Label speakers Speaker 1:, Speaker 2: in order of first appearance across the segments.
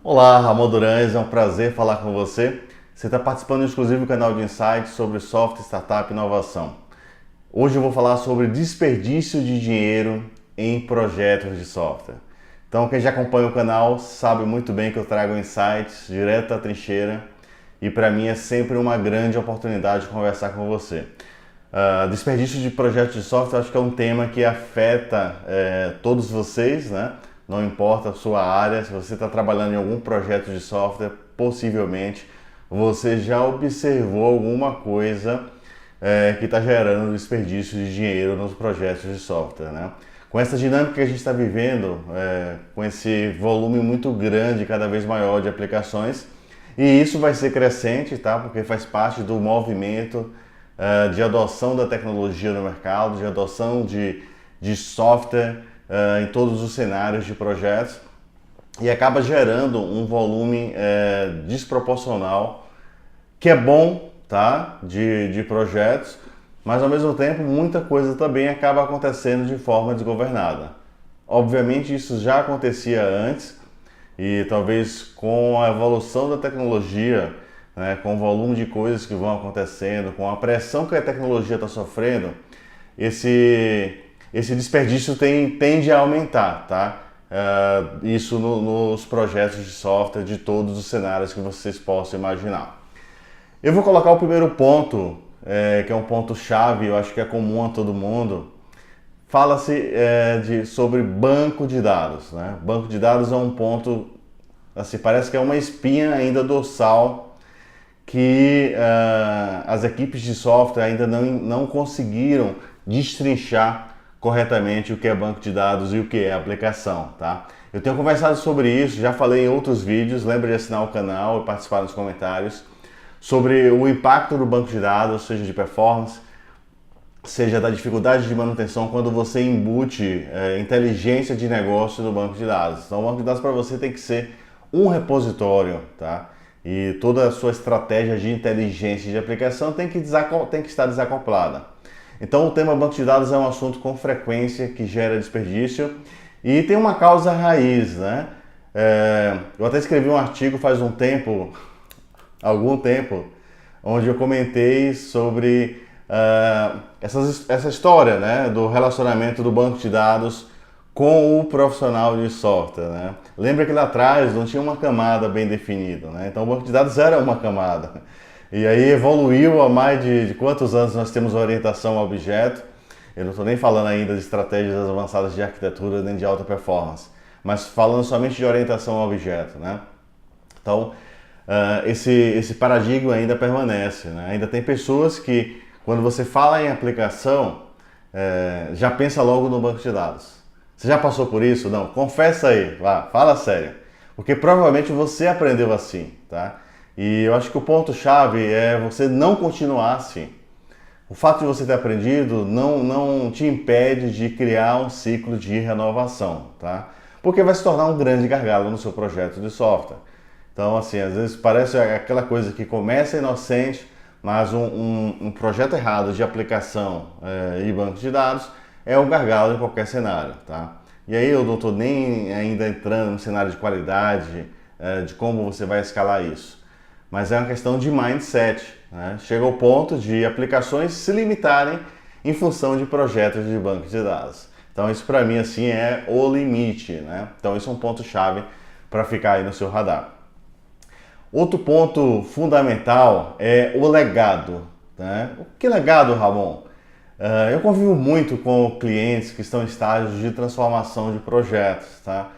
Speaker 1: Olá, Ramon Durães, é um prazer falar com você. Você está participando do exclusivo canal de insights sobre software, startup e inovação. Hoje eu vou falar sobre desperdício de dinheiro em projetos de software. Então, quem já acompanha o canal sabe muito bem que eu trago insights direto da trincheira e para mim é sempre uma grande oportunidade de conversar com você. Desperdício de projetos de software acho que é um tema que afeta todos vocês, né? Não importa a sua área, se você está trabalhando em algum projeto de software, possivelmente você já observou alguma coisa que está gerando desperdício de dinheiro nos projetos de software, né? Com essa dinâmica que a gente está vivendo, com esse volume muito grande, cada vez maior de aplicações, e isso vai ser crescente, tá? Porque faz parte do movimento de adoção da tecnologia no mercado, de adoção de software em todos os cenários de projetos, e acaba gerando um volume desproporcional, que é bom, tá? de projetos, mas ao mesmo tempo muita coisa também acaba acontecendo de forma desgovernada. Obviamente isso já acontecia antes, e talvez com a evolução da tecnologia, né, com o volume de coisas que vão acontecendo, com a pressão que a tecnologia está sofrendo, esse desperdício tende a aumentar, tá? Isso nos projetos de software de todos os cenários que vocês possam imaginar. Eu vou colocar o primeiro ponto, que é um ponto chave, eu acho que é comum a todo mundo. Fala-se sobre banco de dados, né? Banco de dados é um ponto, assim, parece que é uma espinha ainda dorsal que as equipes de software ainda não conseguiram destrinchar corretamente o que é banco de dados e o que é aplicação, tá? Eu tenho conversado sobre isso, já falei em outros vídeos, lembra de assinar o canal e participar nos comentários, sobre o impacto do banco de dados, seja de performance, seja da dificuldade de manutenção quando você embute inteligência de negócio no banco de dados. Então o banco de dados para você tem que ser um repositório, tá? E toda a sua estratégia de inteligência de aplicação tem que estar desacoplada. Então o tema banco de dados é um assunto com frequência que gera desperdício e tem uma causa raiz, né? Eu até escrevi um artigo faz algum tempo, onde eu comentei sobre essa história, né, do relacionamento do banco de dados com o profissional de software, né? Lembra que lá atrás não tinha uma camada bem definida, né? Então o banco de dados era uma camada. E aí evoluiu há mais de quantos anos nós temos orientação a objeto. Eu não estou nem falando ainda de estratégias avançadas de arquitetura nem de alta performance, mas falando somente de orientação a objeto, né? Então esse paradigma ainda permanece, né? Ainda tem pessoas que quando você fala em aplicação já pensa logo no banco de dados. Você já passou por isso? Não? Confessa aí, fala sério. Porque provavelmente você aprendeu assim, tá? E eu acho que o ponto-chave é você não continuar assim. O fato de você ter aprendido não te impede de criar um ciclo de renovação, tá? Porque vai se tornar um grande gargalo no seu projeto de software. Então, assim, às vezes parece aquela coisa que começa inocente, mas um projeto errado de aplicação e banco de dados é um gargalo em qualquer cenário, tá? E aí eu não estou nem ainda entrando no cenário de qualidade, de como você vai escalar isso. Mas é uma questão de mindset, né? Chega ao ponto de aplicações se limitarem em função de projetos de banco de dados. Então isso para mim assim é o limite, né? Então isso é um ponto chave para ficar aí no seu radar. Outro ponto fundamental é o legado, né? O que legado, Ramon? Eu convivo muito com clientes que estão em estágios de transformação de projetos, tá?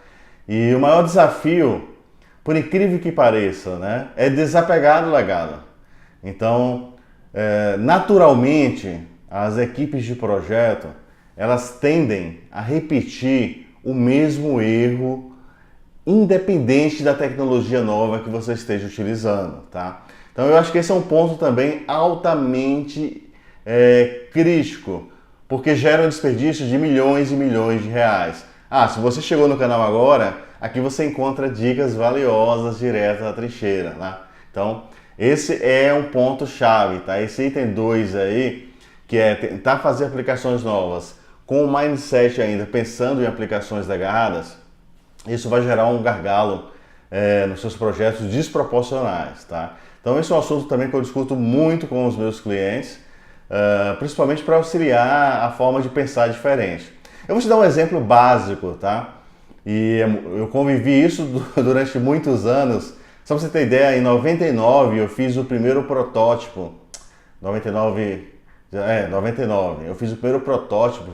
Speaker 1: E o maior desafio, por incrível que pareça, né, é desapegar do legado. Então, naturalmente, as equipes de projeto, elas tendem a repetir o mesmo erro, independente da tecnologia nova que você esteja utilizando, tá? Então, eu acho que esse é um ponto também altamente crítico, porque gera um desperdício de milhões e milhões de reais. Se você chegou no canal agora, aqui você encontra dicas valiosas direto da trincheira, né? Então, esse é um ponto chave, tá? Esse item 2 aí, que é tentar fazer aplicações novas com o mindset ainda pensando em aplicações legadas, isso vai gerar um gargalo nos seus projetos desproporcionais, tá? Então esse é um assunto também que eu discuto muito com os meus clientes, principalmente para auxiliar a forma de pensar diferente. Eu vou te dar um exemplo básico, tá? E eu convivi isso durante muitos anos. Só para você ter ideia, em 99 eu fiz o primeiro protótipo. 99, eu fiz o primeiro protótipo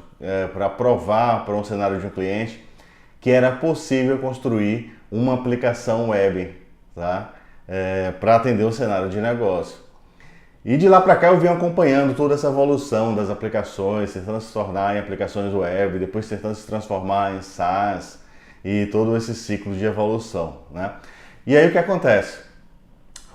Speaker 1: para provar para um cenário de um cliente que era possível construir uma aplicação web, tá? Para atender um cenário de negócio. E de lá para cá eu venho acompanhando toda essa evolução das aplicações, tentando se tornar em aplicações web, depois tentando se transformar em SaaS e todo esse ciclo de evolução, né? E aí o que acontece?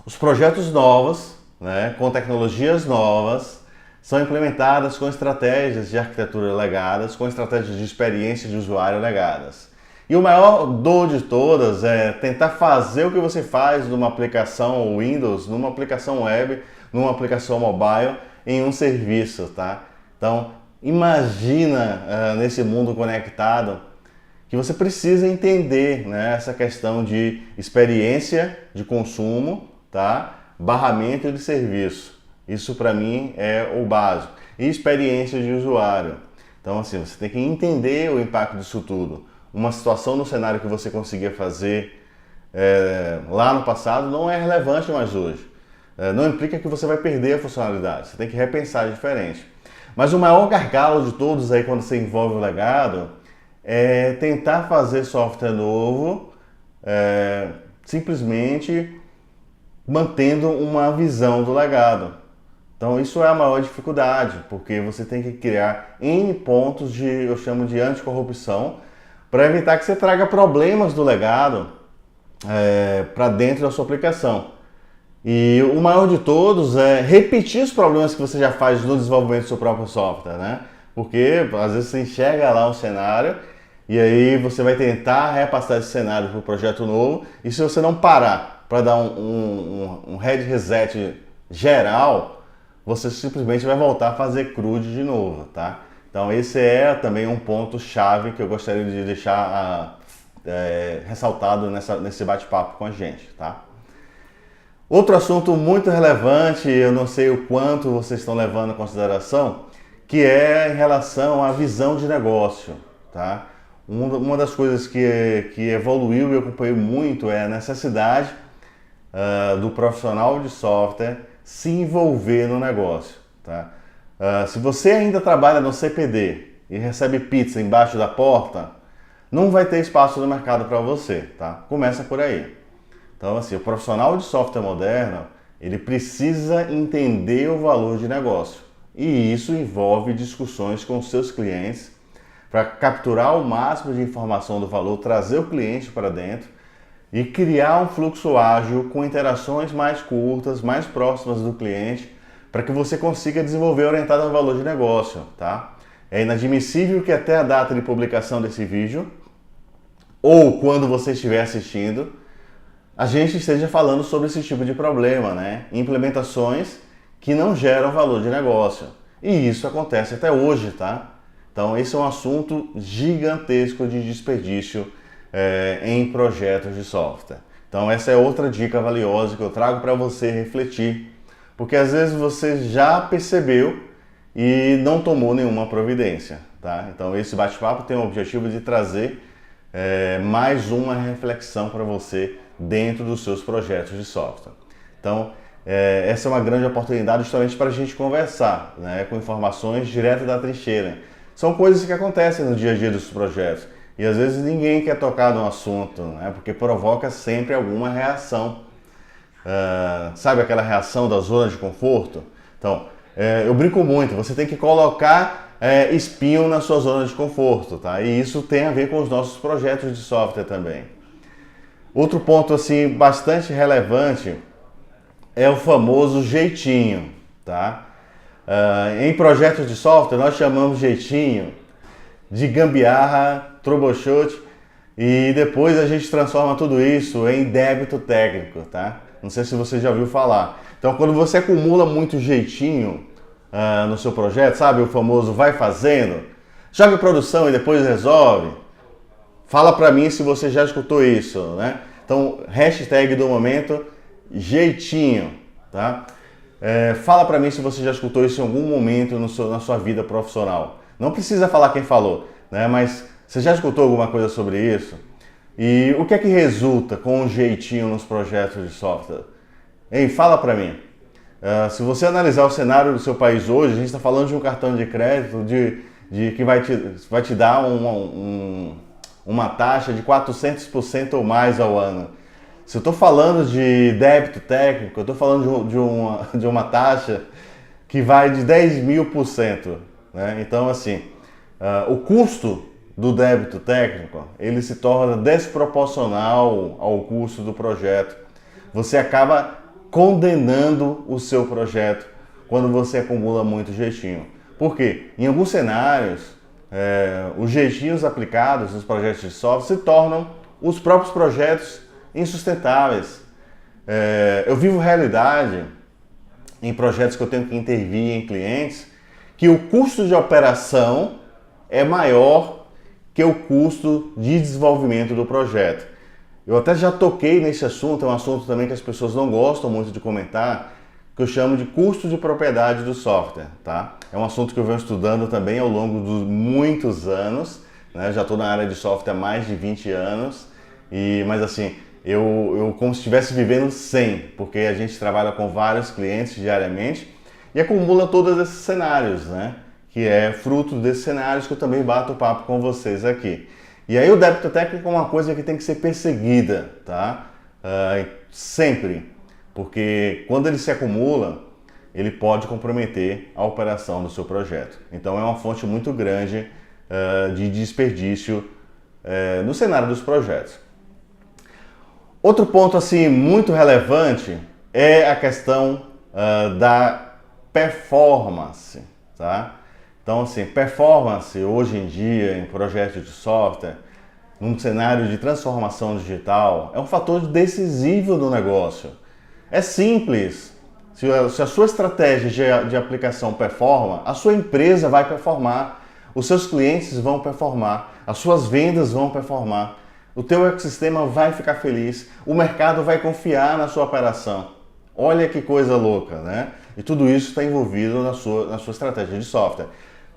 Speaker 1: Os projetos novos, né, com tecnologias novas, são implementadas com estratégias de arquitetura legadas, com estratégias de experiência de usuário legadas. E o maior dor de todas é tentar fazer o que você faz numa aplicação Windows, numa aplicação web, numa aplicação mobile, em um serviço, tá? Então, imagina nesse mundo conectado que você precisa entender, né, essa questão de experiência de consumo, tá? Barramento de serviço. Isso para mim é o básico. E experiência de usuário. Então, assim, você tem que entender o impacto disso tudo. Uma situação no cenário que você conseguia fazer lá no passado não é relevante mais hoje. Não implica que você vai perder a funcionalidade. Você tem que repensar diferente. Mas o maior gargalo de todos aí quando você envolve o legado é tentar fazer software novo simplesmente mantendo uma visão do legado. Então isso é a maior dificuldade, porque você tem que criar N pontos eu chamo de anticorrupção, para evitar que você traga problemas do legado para dentro da sua aplicação. E o maior de todos é repetir os problemas que você já faz no desenvolvimento do seu próprio software, né? Porque às vezes você enxerga lá um cenário e aí você vai tentar repassar esse cenário para o projeto novo, e se você não parar para dar um head reset geral, você simplesmente vai voltar a fazer CRUD de novo, tá? Então esse é também um ponto chave que eu gostaria de deixar ressaltado nesse bate-papo com a gente, tá? Outro assunto muito relevante, eu não sei o quanto vocês estão levando em consideração, que é em relação à visão de negócio, tá? Uma das coisas que evoluiu e eu acompanhei muito é a necessidade do profissional de software se envolver no negócio, tá? Se você ainda trabalha no CPD e recebe pizza embaixo da porta, não vai ter espaço no mercado para você, tá? Começa por aí. Então, assim, o profissional de software moderno, ele precisa entender o valor de negócio. E isso envolve discussões com os seus clientes para capturar o máximo de informação do valor, trazer o cliente para dentro e criar um fluxo ágil com interações mais curtas, mais próximas do cliente, para que você consiga desenvolver orientado ao valor de negócio, tá? É inadmissível que até a data de publicação desse vídeo, ou quando você estiver assistindo, a gente esteja falando sobre esse tipo de problema, né? Implementações que não geram valor de negócio. E isso acontece até hoje, tá? Então esse é um assunto gigantesco de desperdício em projetos de software. Então essa é outra dica valiosa que eu trago para você refletir, porque às vezes você já percebeu e não tomou nenhuma providência, tá? Então esse bate-papo tem o objetivo de trazer mais uma reflexão para você dentro dos seus projetos de software. Então essa é uma grande oportunidade justamente para a gente conversar, né, com informações direto da trincheira. São coisas que acontecem no dia a dia dos projetos e às vezes ninguém quer tocar no assunto, né, porque provoca sempre alguma reação. Sabe aquela reação da zona de conforto? Então, eu brinco muito, você tem que colocar espinho na sua zona de conforto, tá? E isso tem a ver com os nossos projetos de software também. Outro ponto assim bastante relevante é o famoso jeitinho, tá? Em projetos de software nós chamamos jeitinho de gambiarra, troubleshoot, e depois a gente transforma tudo isso em débito técnico, tá? Não sei se você já ouviu falar. Então quando você acumula muito jeitinho no seu projeto, sabe o famoso vai fazendo, joga em produção e depois resolve. Fala pra mim se você já escutou isso, né? Então, hashtag do momento, jeitinho, tá? Fala pra mim se você já escutou isso em algum momento na sua vida profissional. Não precisa falar quem falou, né? Mas você já escutou alguma coisa sobre isso? E o que é que resulta com um jeitinho nos projetos de software? Hein, fala pra mim. Se você analisar o cenário do seu país hoje, a gente está falando de um cartão de crédito que vai te dar uma taxa de 400% ou mais ao ano. Se eu estou falando de débito técnico, eu estou falando de uma taxa que vai de 10.000%. Né? Então, assim, o custo do débito técnico, ele se torna desproporcional ao custo do projeto. Você acaba condenando o seu projeto quando você acumula muito jeitinho. Por quê? Em alguns cenários, os jeitinhos aplicados nos projetos de software se tornam os próprios projetos insustentáveis. Eu vivo realidade em projetos que eu tenho que intervir em clientes que o custo de operação é maior que o custo de desenvolvimento do projeto. Eu até já toquei nesse assunto, é um assunto também que as pessoas não gostam muito de comentar, que eu chamo de custo de propriedade do software, tá? É um assunto que eu venho estudando também ao longo de muitos anos, né? Já estou na área de software há mais de 20 anos, mas assim, eu como se estivesse vivendo 100, porque a gente trabalha com vários clientes diariamente e acumula todos esses cenários, né? Que é fruto desses cenários que eu também bato papo com vocês aqui. E aí o débito técnico é uma coisa que tem que ser perseguida, tá? Sempre, porque quando ele se acumula, ele pode comprometer a operação do seu projeto. Então é uma fonte muito grande de desperdício no cenário dos projetos. Outro ponto assim muito relevante é a questão da performance, tá? Então, assim, performance hoje em dia em projetos de software, num cenário de transformação digital, é um fator decisivo no negócio. É simples. Se a sua estratégia de aplicação performa, a sua empresa vai performar, os seus clientes vão performar, as suas vendas vão performar, o teu ecossistema vai ficar feliz, o mercado vai confiar na sua operação. Olha que coisa louca, né? E tudo isso está envolvido na sua estratégia de software.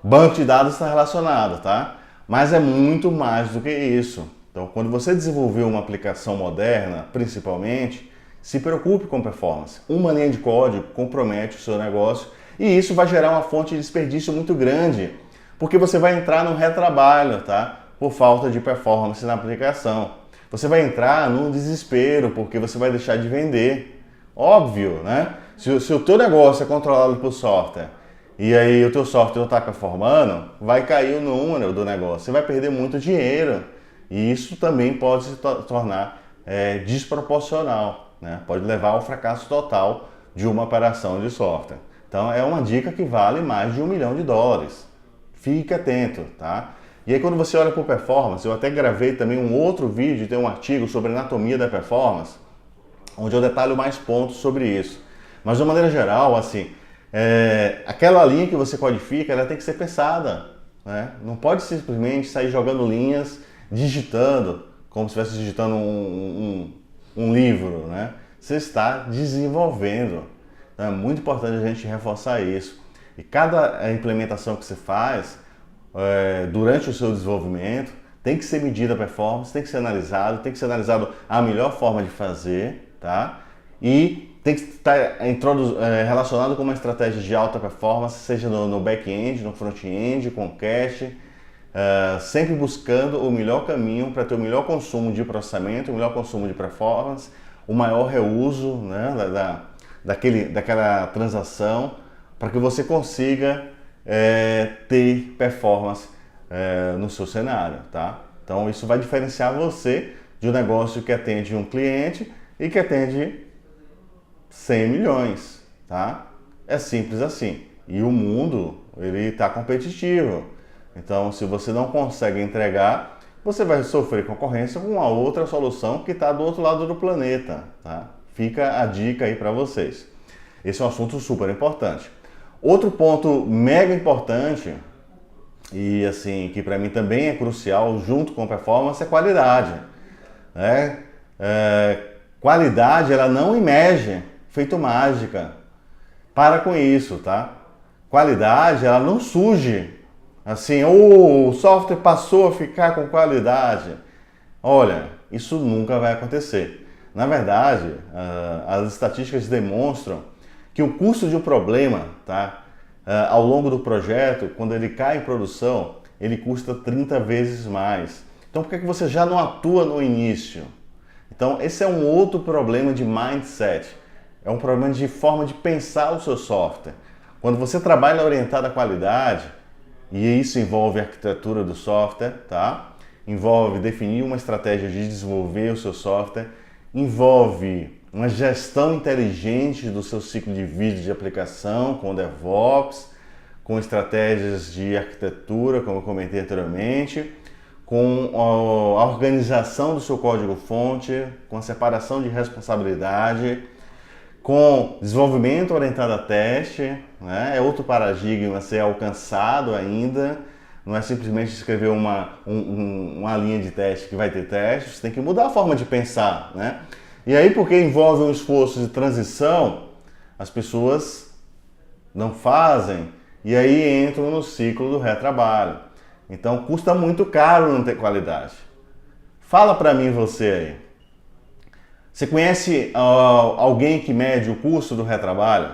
Speaker 1: Banco de dados está relacionado, tá? Mas é muito mais do que isso. Então, quando você desenvolver uma aplicação moderna, principalmente, se preocupe com performance. Uma linha de código compromete o seu negócio e isso vai gerar uma fonte de desperdício muito grande, porque você vai entrar num retrabalho, tá? Por falta de performance na aplicação. Você vai entrar num desespero, porque você vai deixar de vender. Óbvio, né? Se o teu negócio é controlado por software, e aí o teu software não está performando, vai cair o número do negócio, você vai perder muito dinheiro. E isso também pode se tornar desproporcional, né? Pode levar ao fracasso total de uma operação de software. Então é uma dica que vale mais de $1 milhão. Fique atento, tá? E aí quando você olha para o performance, eu até gravei também um outro vídeo, tem um artigo sobre anatomia da performance, onde eu detalho mais pontos sobre isso. Mas de uma maneira geral, assim, aquela linha que você codifica, ela tem que ser pensada, né? Não pode simplesmente sair jogando linhas, digitando, como se estivesse digitando um livro, né? Você está desenvolvendo. Então é muito importante a gente reforçar isso. E cada implementação que você faz durante o seu desenvolvimento tem que ser medida a performance, tem que ser analisado a melhor forma de fazer, tá? E tem que estar relacionado com uma estratégia de alta performance, seja no back-end, no front-end, com cache, sempre buscando o melhor caminho para ter o melhor consumo de processamento, o melhor consumo de performance, o maior reuso, né, daquela transação, para que você consiga ter performance no seu cenário, tá? Então isso vai diferenciar você de um negócio que atende um cliente e que atende 100 milhões, tá? É simples assim. E o mundo, ele está competitivo. Então, se você não consegue entregar, você vai sofrer concorrência com uma outra solução que está do outro lado do planeta, tá? Fica a dica aí para vocês. Esse é um assunto super importante. Outro ponto mega importante e assim que para mim também é crucial junto com performance é qualidade, né? Qualidade, ela não emerge feito mágica. Para com isso, tá? Qualidade, ela não surge assim, o software passou a ficar com qualidade. Olha, isso nunca vai acontecer. Na verdade, as estatísticas demonstram que o custo de um problema, tá, ao longo do projeto, quando ele cai em produção, ele custa 30 vezes mais. Então, por que você já não atua no início? Então, esse é um outro problema de mindset. É um problema de forma de pensar o seu software. Quando você trabalha orientado à qualidade, e isso envolve a arquitetura do software, tá? Envolve definir uma estratégia de desenvolver o seu software, envolve uma gestão inteligente do seu ciclo de vida de aplicação com DevOps, com estratégias de arquitetura, como eu comentei anteriormente, com a organização do seu código-fonte, com a separação de responsabilidade, com desenvolvimento orientado a teste, né? É outro paradigma a ser alcançado ainda. Não é simplesmente escrever uma linha de teste que vai ter testes, tem que mudar a forma de pensar, né? E aí, porque envolve um esforço de transição, as pessoas não fazem e aí entram no ciclo do retrabalho. Então, custa muito caro não ter qualidade. Fala para mim você aí. Você conhece alguém que mede o custo do retrabalho?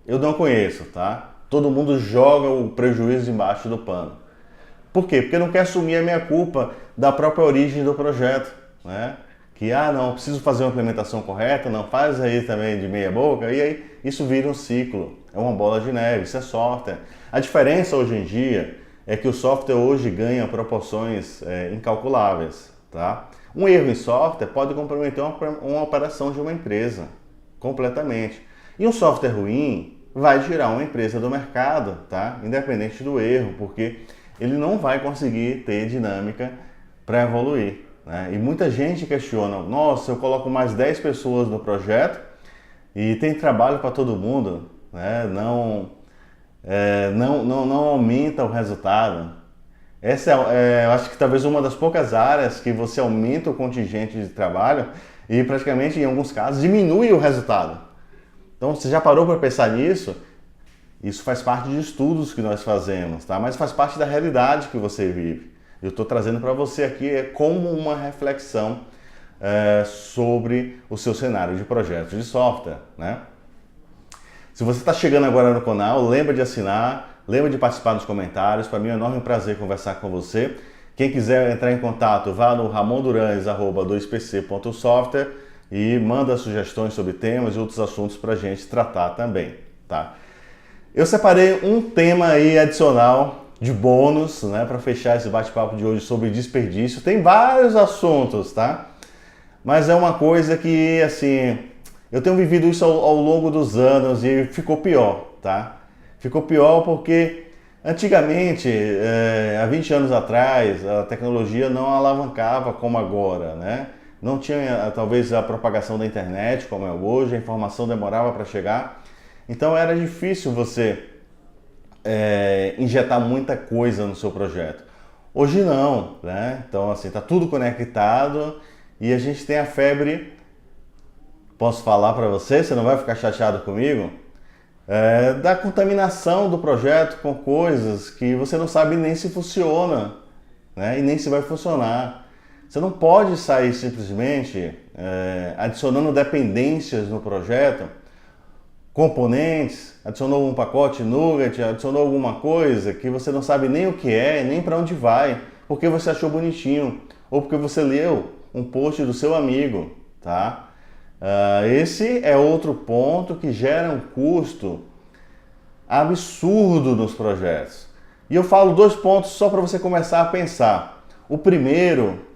Speaker 1: Eu não conheço, tá? Todo mundo joga o prejuízo embaixo do pano. Por quê? Porque não quer assumir a minha culpa da própria origem do projeto, né? Que, não, preciso fazer uma implementação correta, não faz aí também de meia boca, e aí isso vira um ciclo, é uma bola de neve, isso é software. A diferença hoje em dia é que o software hoje ganha proporções incalculáveis, tá? Um erro em software pode comprometer uma operação de uma empresa, completamente. E um software ruim vai tirar uma empresa do mercado, tá? Independente do erro, porque ele não vai conseguir ter dinâmica para evoluir, né? E muita gente questiona, nossa, eu coloco mais 10 pessoas no projeto e tem trabalho para todo mundo, né? Não aumenta o resultado. Essa eu acho que talvez uma das poucas áreas que você aumenta o contingente de trabalho e praticamente em alguns casos diminui o resultado. Então você já parou para pensar nisso? Isso faz parte de estudos que nós fazemos, tá? Mas faz parte da realidade que você vive. Eu estou trazendo para você aqui como uma reflexão sobre o seu cenário de projetos de software, né? Se você está chegando agora no canal, lembra de assinar, lembra de participar nos comentários. Para mim é um enorme prazer conversar com você. Quem quiser entrar em contato, vá no ramonduranez@2pc.software e manda sugestões sobre temas e outros assuntos para a gente tratar também, tá? Eu separei um tema aí adicional de bônus, né, para fechar esse bate-papo de hoje sobre desperdício. Tem vários assuntos, tá? Mas é uma coisa que, assim, eu tenho vivido isso ao longo dos anos e ficou pior, tá? Ficou pior porque antigamente, há 20 anos atrás, a tecnologia não alavancava como agora, né? Não tinha talvez a propagação da internet como é hoje, a informação demorava para chegar. Então era difícil você injetar muita coisa no seu projeto. Hoje não, né? Então assim, tá tudo conectado e a gente tem a febre. Posso falar para você, você não vai ficar chateado comigo? Da contaminação do projeto com coisas que você não sabe nem se funciona, né? E nem se vai funcionar. Você não pode sair simplesmente adicionando dependências no projeto, componentes, adicionou um pacote NuGet, adicionou alguma coisa que você não sabe nem o que é, nem para onde vai, porque você achou bonitinho, ou porque você leu um post do seu amigo, tá? Esse é outro ponto que gera um custo absurdo nos projetos. E eu falo 2 pontos só para você começar a pensar. O primeiro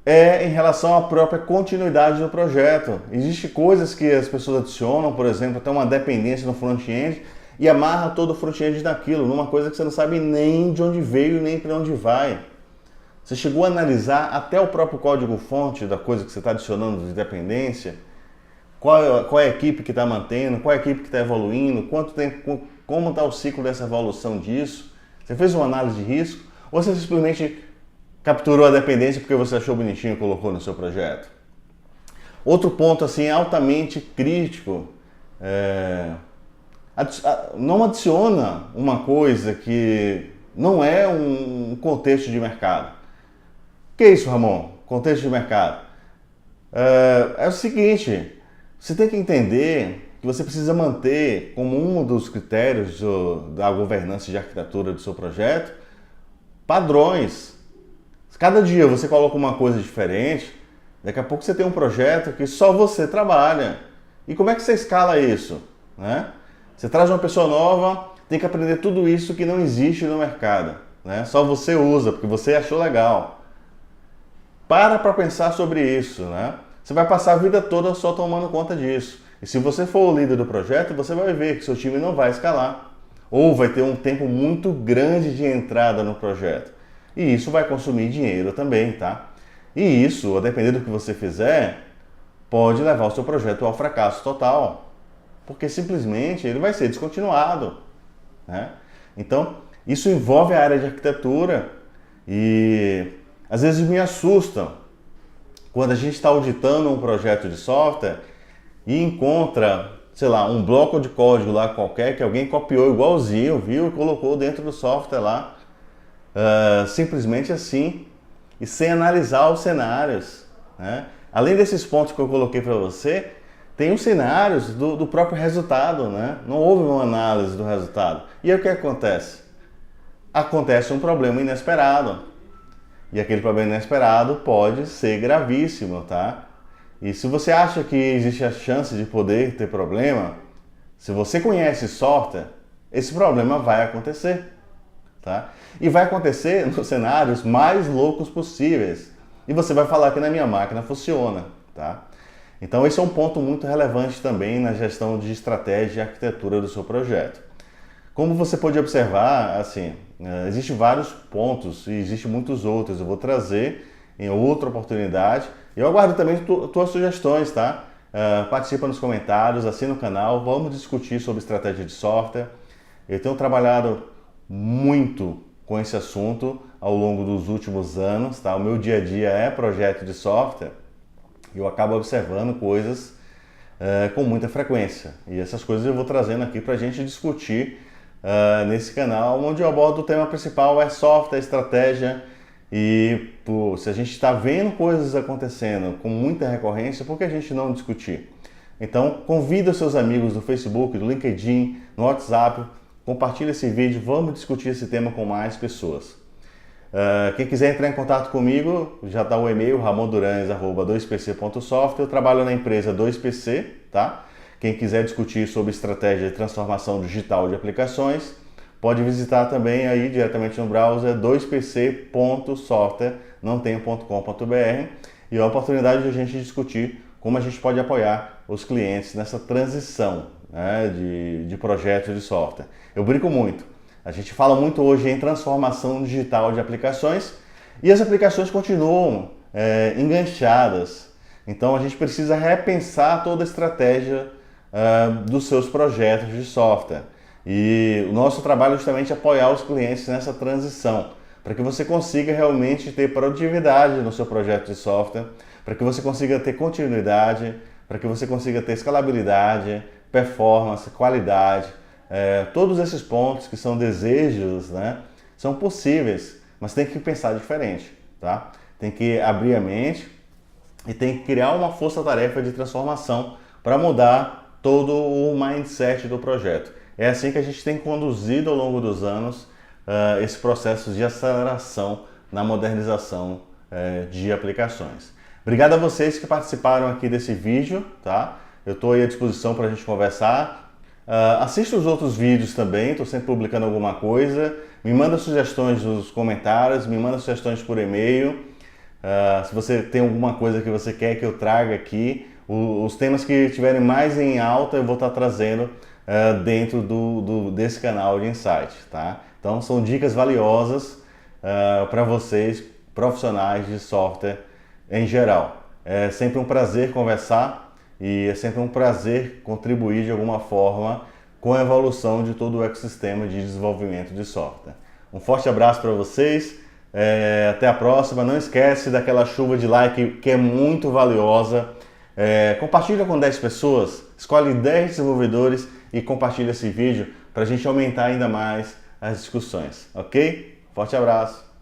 Speaker 1: é em relação à própria continuidade do projeto. Existem coisas que as pessoas adicionam, por exemplo, até uma dependência no front-end e amarra todo o front-end naquilo, numa coisa que você não sabe nem de onde veio, nem para onde vai. Você chegou a analisar até o próprio código-fonte da coisa que você está adicionando de dependência? Qual é a equipe que está mantendo? Qual é a equipe que está evoluindo? Quanto tempo, como está o ciclo dessa evolução disso? Você fez uma análise de risco? Ou você simplesmente capturou a dependência porque você achou bonitinho e colocou no seu projeto. Outro ponto assim altamente crítico, não adiciona uma coisa que não é um contexto de mercado. O que é isso, Ramon? Contexto de mercado. É o seguinte, você tem que entender que você precisa manter como um dos critérios da governança de arquitetura do seu projeto padrões. Cada dia você coloca uma coisa diferente, daqui a pouco você tem um projeto que só você trabalha. E como é que você escala isso? Né? Você traz uma pessoa nova, tem que aprender tudo isso que não existe no mercado. Né? Só você usa, porque você achou legal. Para pensar sobre isso. Né? Você vai passar a vida toda só tomando conta disso. E se você for o líder do projeto, você vai ver que seu time não vai escalar. Ou vai ter um tempo muito grande de entrada no projeto. E isso vai consumir dinheiro também, tá? E isso, a depender do que você fizer, pode levar o seu projeto ao fracasso total. Porque simplesmente ele vai ser descontinuado. Né? Então, isso envolve a área de arquitetura e às vezes me assusta quando a gente está auditando um projeto de software e encontra, sei lá, um bloco de código lá qualquer que alguém copiou igualzinho, viu, e colocou dentro do software lá. Simplesmente assim e sem analisar os cenários. Né? Além desses pontos que eu coloquei para você, tem os cenários do próprio resultado. Né? Não houve uma análise do resultado. E aí o que acontece? Acontece um problema inesperado. E aquele problema inesperado pode ser gravíssimo. Tá? E se você acha que existe a chance de poder ter problema, se você conhece software, esse problema vai acontecer. Tá? E vai acontecer nos cenários mais loucos possíveis. E você vai falar que na minha máquina funciona. Tá? Então esse é um ponto muito relevante também na gestão de estratégia e arquitetura do seu projeto. Como você pode observar, assim, existem vários pontos e existem muitos outros. Eu vou trazer em outra oportunidade. E eu aguardo também tuas sugestões, tá? Participa nos comentários, assina o canal, vamos discutir sobre estratégia de software. Eu tenho trabalhado muito com esse assunto ao longo dos últimos anos, tá? O meu dia a dia é projeto de software e eu acabo observando coisas com muita frequência. E essas coisas eu vou trazendo aqui para a gente discutir nesse canal, onde eu abordo o tema principal é software, estratégia e se a gente está vendo coisas acontecendo com muita recorrência, por que a gente não discutir? Então convida os seus amigos do Facebook, do LinkedIn, no WhatsApp, compartilha esse vídeo, vamos discutir esse tema com mais pessoas. Quem quiser entrar em contato comigo, já está o e-mail ramondurans@2pc.soft. Eu trabalho na empresa 2PC, tá? Quem quiser discutir sobre estratégia de transformação digital de aplicações, pode visitar também aí diretamente no browser 2pc.software, não tem .com.br, e é uma oportunidade de a gente discutir como a gente pode apoiar os clientes nessa transição, né, de projetos de software. Eu brinco muito. A gente fala muito hoje em transformação digital de aplicações e as aplicações continuam enganchadas. Então a gente precisa repensar toda a estratégia dos seus projetos de software. E o nosso trabalho é justamente apoiar os clientes nessa transição, para que você consiga realmente ter produtividade no seu projeto de software, para que você consiga ter continuidade, para que você consiga ter escalabilidade, performance, qualidade. Todos esses pontos que são desejos, né, são possíveis, mas tem que pensar diferente, tá? Tem que abrir a mente e tem que criar uma força-tarefa de transformação para mudar todo o mindset do projeto. É assim que a gente tem conduzido ao longo dos anos esse processo de aceleração na modernização de aplicações. Obrigado a vocês que participaram aqui desse vídeo, tá? Eu estou aí à disposição para a gente conversar. Assista os outros vídeos também, estou sempre publicando alguma coisa. Me manda sugestões nos comentários, me manda sugestões por e-mail. Se você tem alguma coisa que você quer que eu traga aqui, os temas que estiverem mais em alta eu vou estar trazendo dentro desse canal de Insight, tá? Então são dicas valiosas para vocês, profissionais de software em geral. É sempre um prazer conversar. E é sempre um prazer contribuir de alguma forma com a evolução de todo o ecossistema de desenvolvimento de software. Um forte abraço para vocês, Até a próxima. Não esquece daquela chuva de like que é muito valiosa. Compartilha com 10 pessoas, escolhe 10 desenvolvedores e compartilha esse vídeo para a gente aumentar ainda mais as discussões, ok? Forte abraço!